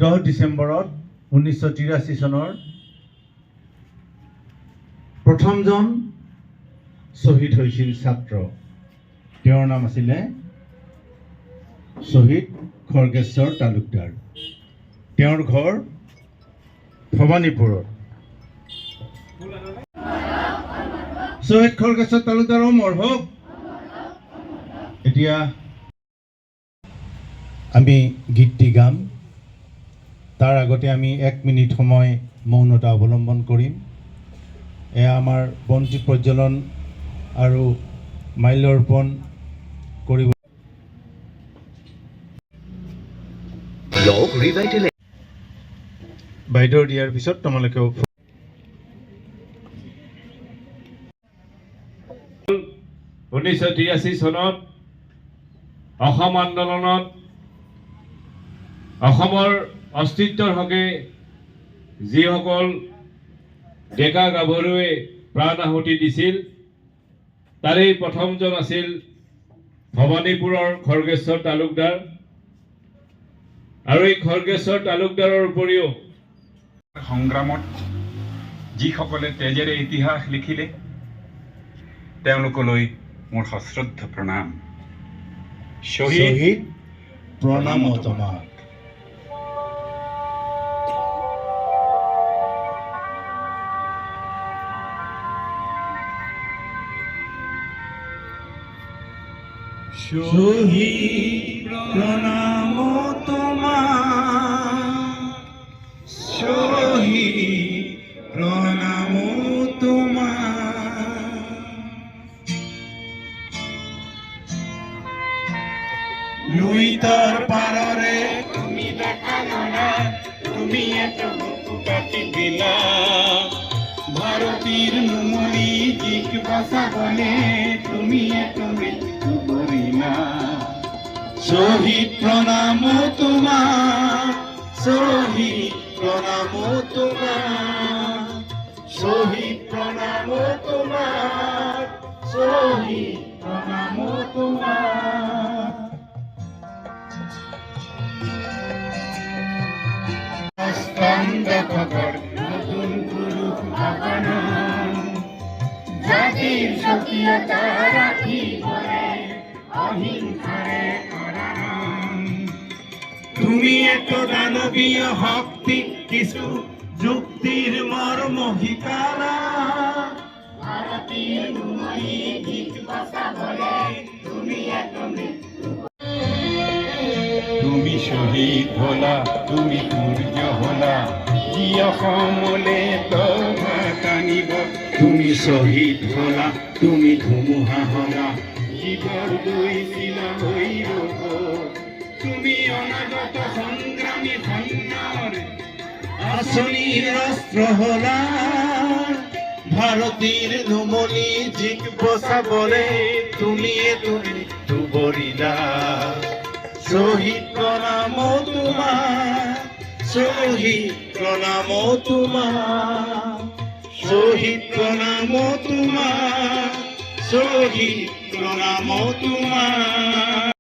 10 ডিচেম্বৰত 1983 চনৰ প্ৰথমজন শ্বহীদ হৈছিল ছাত্ৰ। তেওঁৰ নাম আছিলে শ্বহীদ খৰ্গেশ্বৰ তালুকদাৰ। তেওঁৰ ঘৰ ভৱানীপুৰত। শ্বহীদ খৰ্গেশ্বৰ তালুকদাৰ অমৰ হওক। এতিয়া আমি গীতটি গাম। তাৰ আগতে আমি 1 মিনিট সময় মৌনতা অৱলম্বন কৰিম। এয়া আমাৰ বন্তি প্ৰজ্বলন আৰু মাল্যাৰ্পণ কৰিব। বাইদেউৰ দিয়াৰ পিছত তোমালোকেও 1983 চনত অসম আন্দোলনত অসমৰ অস্তিত্বৰ হকে যিসকল ডেকা গাভৰুৱে প্ৰাণ আহুতি দিছিল তাৰে প্ৰথমজন আছিল ভৱানীপুৰৰ খৰ্গেশ্বৰ তালুকদাৰ। আৰু এই খৰ্গেশ্বৰ তালুকদাৰৰ উপৰিও সংগ্ৰামত যিসকলে তেজেৰে ইতিহাস লিখিলে তেওঁলোকলৈ মোৰ সশ্ৰদ্ধ প্ৰণাম। শ্বহীদ প্ৰণাম তোমাক। শ্বহীদ প্ৰণাম তোমাক, শ্বহীদ প্ৰণাম তোমাক। লুইতৰ পাৰৰে তুমি দেখা গলা, তুমি এত বুকু কাটি দিলা। ভাৰতীৰ নুমলী জিক বচাবলে তুমি এত মৃত্যু কৰিলা। শ্বহীদ প্ৰণাম তোমাক, শ্বহীদ প্ৰণাম তোমাক, শ্বহীদ প্ৰণাম তোমাক, শ্বহীদ প্ৰণাম তোমাক। নতুন পুৰুষ ভাৱন জাতিৰ স্বকীয়তা ৰাখিবলে অহিংসাৰে কৰাণ। তুমি এত দানৱীয় শক্তি কিছু যুক্তিৰ মৰ্ম শিকালা। ভাৰতীৰ নুমলী গীত বচাবলে তুমি এত তুমি শ্বহীদ হলা, তুমি সূৰ্য হলা, যি অসমলে তবা টানিব। তুমি শ্বহীদ হলা, তুমি ধুমুহা হলা, জীৱৰ দৈছিলা হৈ ৰব। তুমি অনাগত সংগ্ৰামী ধন্যৰ আঁচনিৰ অস্ত্ৰ হলা। ভাৰতীৰ নুমলী জিক বচাবলে তুমি মৃত্যু বৰিলা। শ্বহীদ প্ৰণাম তোমাক, শ্বহীদ প্ৰণাম তোমাক, শ্বহীদ প্ৰণাম তোমাক, শ্বহীদ প্ৰণাম তোমাক।